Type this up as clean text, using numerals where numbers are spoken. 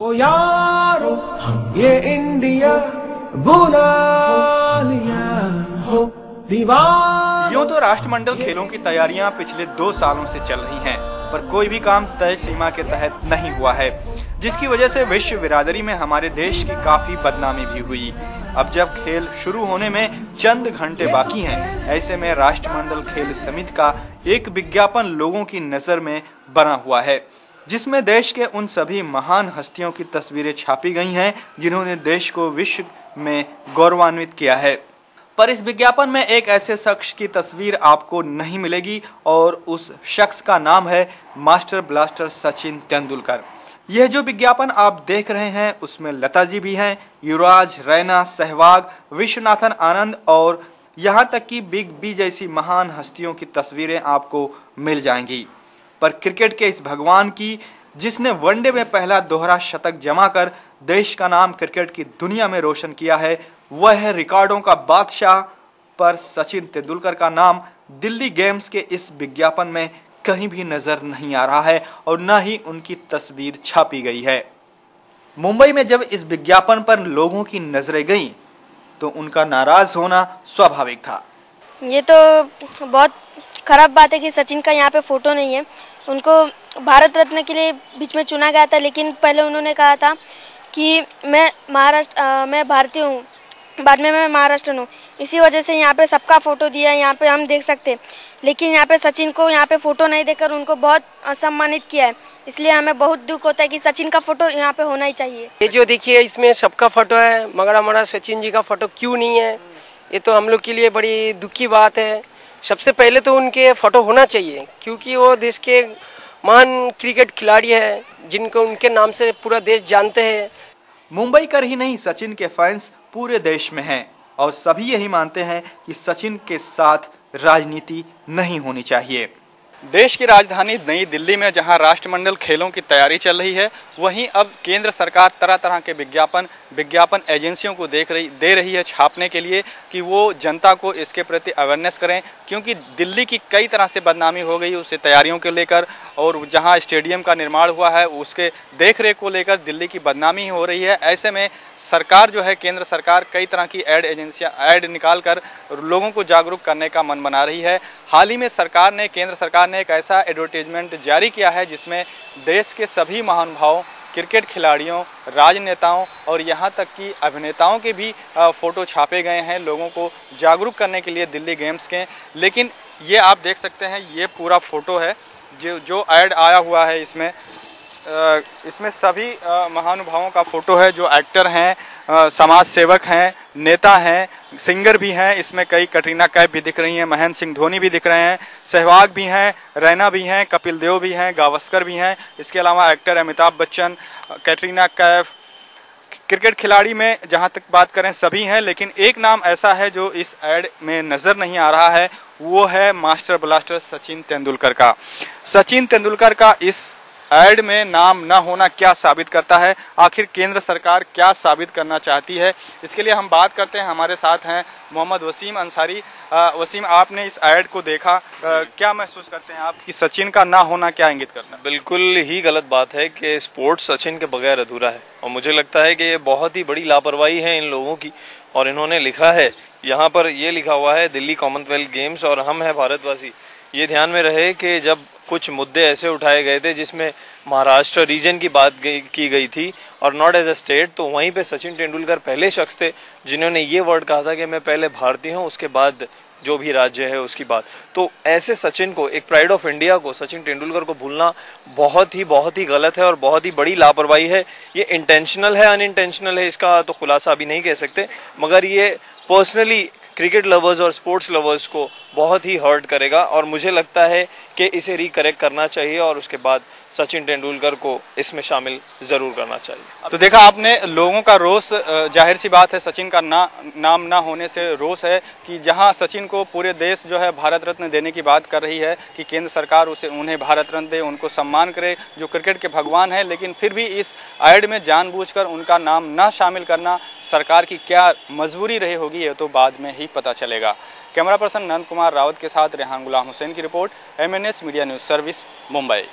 ओ यारो ये इंडिया बुला लिया हो दीवार। यूं तो राष्ट्रमंडल खेलों की तैयारियां पिछले 2 सालों से चल रही हैं, पर कोई भी काम तय सीमा के तहत नहीं हुआ है, जिसकी वजह से विश्व बिरादरी में हमारे देश की काफी बदनामी भी हुई। अब जब खेल शुरू होने में चंद घंटे बाकी हैं, ऐसे में राष्ट्रमंडल खेल समिति का एक विज्ञापन लोगों की नजर में बना हुआ है, जिसमें देश के उन सभी महान हस्तियों की तस्वीरें छापी गई हैं जिन्होंने देश को विश्व में गौरवान्वित किया है। पर इस विज्ञापन में एक ऐसे शख्स की तस्वीर आपको नहीं मिलेगी और उस शख्स का नाम है मास्टर ब्लास्टर सचिन तेंदुलकर। यह जो विज्ञापन आप देख रहे हैं उसमें लता जी भी हैं, युवराज, रैना, सहवाग, विश्वनाथन आनंद और यहाँ तक कि बिग बी जैसी महान हस्तियों की तस्वीरें आपको मिल जाएंगी। पर क्रिकेट के इस भगवान की, जिसने वनडे में पहला दोहरा शतक जमाकर देश का नाम क्रिकेट की दुनिया में रोशन किया है, वह है रिकॉर्डों का बादशाह, पर सचिन तेंदुलकर का नाम दिल्ली गेम्स के इस विज्ञापन में कहीं भी नजर नहीं आ रहा है और न ही उनकी तस्वीर छापी गई है। मुंबई में जब इस विज्ञापन पर लोगों की नजरें गईं, तो उनका नाराज होना स्वाभाविक था। ये तो बहुत खराब बात है कि सचिन का यहाँ पे फोटो नहीं है। उनको भारत रत्न के लिए बीच में चुना गया था, लेकिन पहले उन्होंने कहा था कि मैं भारतीय हूँ, बाद में मैं महाराष्ट्र हूँ। इसी वजह से यहाँ पे सबका फोटो दिया है, यहाँ पे हम देख सकते हैं। लेकिन यहाँ पे सचिन को यहाँ पे फोटो नहीं देकर उनको बहुत असम्मानित किया है, इसलिए हमें बहुत दुख होता है कि सचिन का फोटो यहाँ पे होना ही चाहिए। ये जो देखिए इसमें सबका फोटो है, मगर हमारा सचिन जी का फोटो क्यों नहीं है, ये तो हम लोग के लिए बड़ी दुख की बात है। सबसे पहले तो उनके फोटो होना चाहिए, क्योंकि वो देश के महान क्रिकेट खिलाड़ी है, जिनको उनके नाम से पूरा देश जानते हैं। मुंबई कर ही नहीं, सचिन के फैंस पूरे देश में हैं और सभी यही मानते हैं कि सचिन के साथ राजनीति नहीं होनी चाहिए। देश की राजधानी नई दिल्ली में जहां राष्ट्रमंडल खेलों की तैयारी चल रही है, वहीं अब केंद्र सरकार तरह तरह के विज्ञापन एजेंसियों को दे रही है छापने के लिए कि वो जनता को इसके प्रति अवेयरनेस करें, क्योंकि दिल्ली की कई तरह से बदनामी हो गई उससे तैयारियों को लेकर, और जहां स्टेडियम का निर्माण हुआ है उसके देखरेख को लेकर दिल्ली की बदनामी हो रही है। ऐसे में सरकार जो है, केंद्र सरकार कई तरह की ऐड निकाल कर लोगों को जागरूक करने का मन बना रही है। हाल ही में केंद्र सरकार ने एक ऐसा एडवर्टीजमेंट जारी किया है जिसमें देश के सभी महानुभावों, क्रिकेट खिलाड़ियों, राजनेताओं और यहाँ तक कि अभिनेताओं के भी फ़ोटो छापे गए हैं लोगों को जागरूक करने के लिए दिल्ली गेम्स के। लेकिन ये आप देख सकते हैं, ये पूरा फ़ोटो है जो ऐड आया हुआ है। इसमें सभी महानुभावों का फोटो है जो एक्टर हैं, समाज सेवक हैं, नेता हैं, सिंगर भी हैं। इसमें कई कटरीना कैफ भी दिख रही हैं, महेंद्र सिंह धोनी भी दिख रहे हैं, सहवाग भी हैं, रैना भी हैं, कपिल देव भी हैं, गावस्कर भी हैं। इसके अलावा एक्टर अमिताभ बच्चन, कटरीना कैफ, क्रिकेट खिलाड़ी में जहां तक बात करें सभी हैं। लेकिन एक नाम ऐसा है जो इस ऐड में नजर नहीं आ रहा है, वो है मास्टर ब्लास्टर सचिन तेंदुलकर का। सचिन तेंदुलकर का इस ऐड में नाम न होना क्या साबित करता है? आखिर केंद्र सरकार क्या साबित करना चाहती है? इसके लिए हम बात करते हैं, हमारे साथ हैं मोहम्मद वसीम अंसारी। वसीम, आपने इस ऐड को देखा, क्या महसूस करते हैं आप कि सचिन का ना होना क्या इंगित करता है? बिल्कुल ही गलत बात है कि स्पोर्ट्स सचिन के बगैर अधूरा है, और मुझे लगता है कि ये बहुत ही बड़ी लापरवाही है इन लोगों की। और इन्होंने लिखा है, यहाँ पर ये लिखा हुआ है दिल्ली कॉमनवेल्थ गेम्स और हम है भारतवासी। ये ध्यान में रहे कि जब कुछ मुद्दे ऐसे उठाए गए थे जिसमें महाराष्ट्र रीजन की बात की गई थी और नॉट एज अ स्टेट, तो वहीं पे सचिन तेंदुलकर पहले शख्स थे जिन्होंने ये वर्ड कहा था कि मैं पहले भारतीय हूं, उसके बाद जो भी राज्य है उसकी बात। तो ऐसे सचिन को, एक प्राइड ऑफ इंडिया को, सचिन तेंदुलकर को भूलना बहुत ही गलत है और बहुत ही बड़ी लापरवाही है। ये इंटेंशनल है, अनइंटेंशनल है, इसका तो खुलासा अभी नहीं कह सकते, मगर ये पर्सनली क्रिकेट लवर्स और स्पोर्ट्स लवर्स को बहुत ही हर्ट करेगा और मुझे लगता है कि इसे रिकरेक्ट करना चाहिए और उसके बाद सचिन तेंदुलकर को इसमें शामिल जरूर करना चाहिए। तो देखा आपने लोगों का रोष, जाहिर सी बात है सचिन का नाम ना होने से रोष है कि जहां सचिन को पूरे देश जो है भारत रत्न देने की बात कर रही है कि केंद्र सरकार उन्हें भारत रत्न दे, उनको सम्मान करे, जो क्रिकेट के भगवान है, लेकिन फिर भी इस ऐड में जानबूझकर उनका नाम ना शामिल करना सरकार की क्या मजबूरी रही होगी, ये तो बाद में ही पता चलेगा। कैमरा पर्सन नंद कुमार रावत के साथ रेहान गुलाम हुसैन की report, MNS media news service, Mumbai.